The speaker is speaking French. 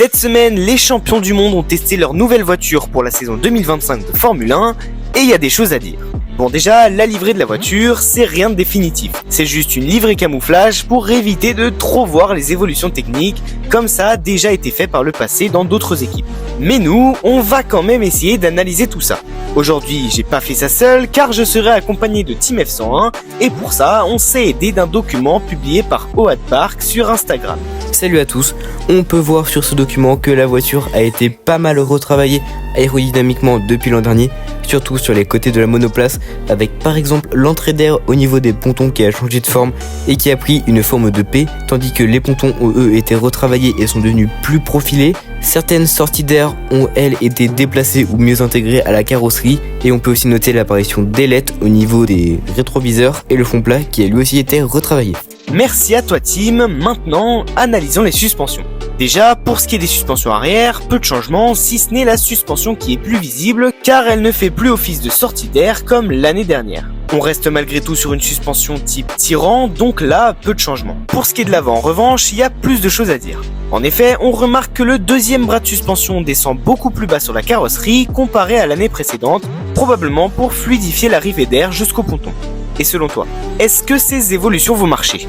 Cette semaine, les champions du monde ont testé leur nouvelle voiture pour la saison 2025 de Formule 1 et il y a des choses à dire. Bon déjà, la livrée de la voiture, c'est rien de définitif. C'est juste une livrée camouflage pour éviter de trop voir les évolutions techniques comme ça a déjà été fait par le passé dans d'autres équipes. Mais nous, on va quand même essayer d'analyser tout ça. Aujourd'hui, j'ai pas fait ça seul car je serai accompagné de Team F101 et pour ça, on s'est aidé d'un document publié par Ohad Park sur Instagram. Salut à tous, on peut voir sur ce document que la voiture a été pas mal retravaillée aérodynamiquement depuis l'an dernier, surtout sur les côtés de la monoplace, avec par exemple l'entrée d'air au niveau des pontons qui a changé de forme et qui a pris une forme de P, tandis que les pontons ont eux été retravaillés et sont devenus plus profilés. Certaines sorties d'air ont elles été déplacées ou mieux intégrées à la carrosserie, et on peut aussi noter l'apparition d'ailettes au niveau des rétroviseurs et le fond plat qui a lui aussi été retravaillé. Merci à toi Tim, maintenant analysons les suspensions. Déjà, pour ce qui est des suspensions arrière, peu de changements si ce n'est la suspension qui est plus visible car elle ne fait plus office de sortie d'air comme l'année dernière. On reste malgré tout sur une suspension type tirant, donc là, peu de changements. Pour ce qui est de l'avant en revanche, il y a plus de choses à dire. En effet, on remarque que le deuxième bras de suspension descend beaucoup plus bas sur la carrosserie comparé à l'année précédente, probablement pour fluidifier l'arrivée d'air jusqu'au ponton. Et selon toi, est-ce que ces évolutions vont marcher ?